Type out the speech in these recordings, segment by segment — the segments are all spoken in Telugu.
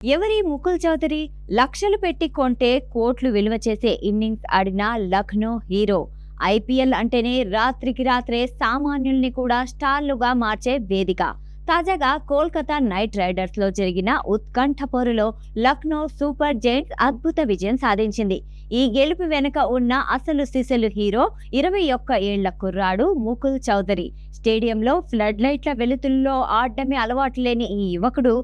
ఎవరి ముకుల్ చౌదరి లక్షలు పెట్టి కొంటే కోట్లు విలువ చేసే ఇన్నింగ్స్ ఆడిన లక్నో హీరో. ఐపీఎల్ అంటేనే రాత్రికి రాత్రే సామాన్యుల్ని కూడా స్టార్లుగా మార్చే వేదిక. తాజాగా కోల్కతా నైట్ రైడర్స్ లో జరిగిన ఉత్కంఠ పోరులో లక్నో సూపర్ జైంట్స్ అద్భుత విజయం సాధించింది. ఈ గెలుపు వెనుక ఉన్న అసలు సిసలు హీరో 21 ఏళ్ల కుర్రాడు ముకుల్ చౌదరి. స్టేడియంలో ఫ్లడ్ లైట్ల వెలుతుల్లో ఆడడమే అలవాటు లేని ఈ యువకుడు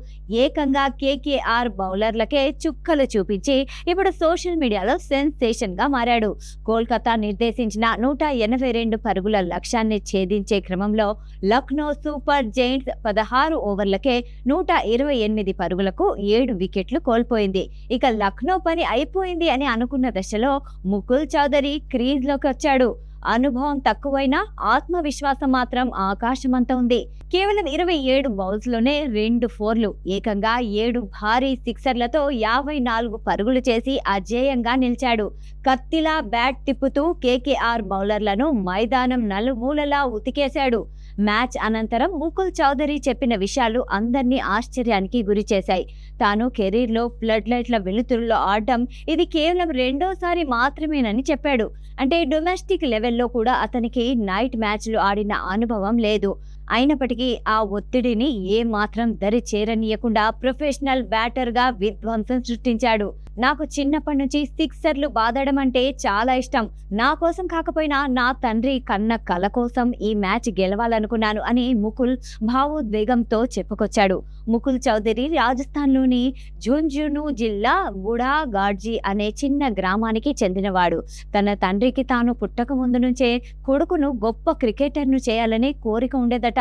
ఏకంగా కేకేఆర్ బౌలర్లకే చుక్కలు చూపించి ఇప్పుడు సోషల్ మీడియాలో సెన్సేషన్ గా మారాడు. కోల్కతా నిర్దేశించిన 182 పరుగుల లక్ష్యాన్ని ఛేదించే క్రమంలో లక్నో సూపర్ జైంట్స్ 16 ఓవర్లకే 128 పరుగులకు 7 వికెట్లు కోల్పోయింది. ఇక లక్నో పని అయిపోయింది అని అనుకున్న దశలో ముకుల్ చౌదరి క్రీజ్ లోకి వచ్చాడు. అనుభవం తక్కువైనా ఆత్మవిశ్వాసం మాత్రం ఆకాశమంత ఉంది. కేవలం 27 బౌల్స్ లోనే 2 ఫోర్లు, ఏకంగా 7 భారీ సిక్సర్లతో 54 పరుగులు చేసి అజేయంగా నిలిచాడు. కత్తిలా బ్యాట్ తిప్పుతూ కేకేఆర్ బౌలర్లను మైదానం నలుమూలలా ఉతికేశాడు. మ్యాచ్ అనంతరం ముకుల్ చౌదరి చెప్పిన విషయాలు అందర్నీ ఆశ్చర్యానికి గురిచేశాయి. తాను కెరీర్లో ఫ్లడ్ లైట్ల వెలుతురులో ఆడడం ఇది కేవలం రెండోసారి మాత్రమేనని చెప్పాడు. అంటే డొమెస్టిక్ లెవెల్లో కూడా అతనికి నైట్ మ్యాచ్లు ఆడిన అనుభవం లేదు. అయినప్పటికీ ఆ ఒత్తిడిని ఏ మాత్రం దరి చేరనీయకుండా ప్రొఫెషనల్ బ్యాటర్గా విధ్వంసం సృష్టించాడు. నాకు చిన్నప్పటి నుంచి సిక్సర్లు బాదడం అంటే చాలా ఇష్టం. నా కోసం కాకపోయినా నా తండ్రి కన్న కల కోసం ఈ మ్యాచ్ గెలవాలనుకున్నాను అని ముకుల్ భావోద్వేగంతో చెప్పుకొచ్చాడు. ముకుల్ చౌదరి రాజస్థాన్లోని ఝుంఝునూ జిల్లా బుఢా గాడ్జీ అనే చిన్న గ్రామానికి చెందినవాడు. తన తండ్రికి తాను పుట్టక ముందు నుంచే కొడుకును గొప్ప క్రికెటర్ను చేయాలనే కోరిక ఉండేదట.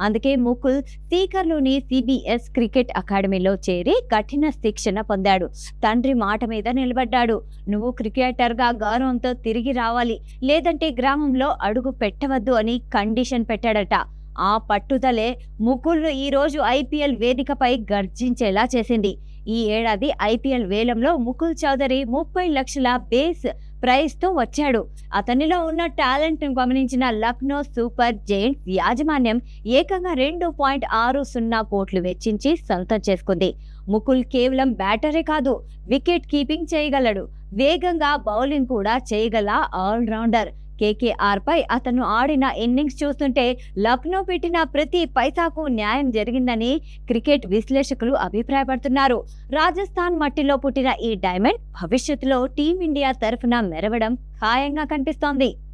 అందుకే ముకుల్ సీకర్లోని సిబిఎస్ క్రికెట్ అకాడమీలో చేరి కఠిన శిక్షణ పొందాడు. తండ్రి మాట మీద నిలబడ్డాడు. నువ్వు క్రికెటర్గా గౌరవంతో తిరిగి రావాలి, లేదంటే గ్రామంలో అడుగు పెట్టవద్దు అని కండిషన్ పెట్టాడట. ఆ పట్టుదలే ముకుల్ను ఈ రోజు ఐపీఎల్ వేదికపై గర్జించేలా చేసింది. ఈ ఏడాది ఐపీఎల్ వేలంలో ముకుల్ చౌదరి 30 లక్షల బేస్ ప్రైజ్ తో వచ్చాడు. అతనిలో ఉన్న టాలెంట్ ను గమనించిన లక్నో సూపర్ జైంట్స్ యాజమాన్యం ఏకంగా 2.60 కోట్లు వెచ్చించి సొంతం చేసుకుంది. ముకుల్ కేవలం బ్యాటరే కాదు, వికెట్ కీపింగ్ చేయగలడు. వేగంగా బౌలింగ్ కూడా చేయగల ఆల్రౌండర్. కేకేఆర్ పై అతను ఆడిన ఇన్నింగ్స్ చూస్తుంటే లక్నో పెట్టిన ప్రతి పైసాకు న్యాయం జరిగిందని క్రికెట్ విశ్లేషకులు అభిప్రాయపడుతున్నారు. రాజస్థాన్ మట్టిలో పుట్టిన ఈ డైమండ్ భవిష్యత్తులో టీమిండియా తరఫున మెరవడం ఖాయంగా కనిపిస్తోంది.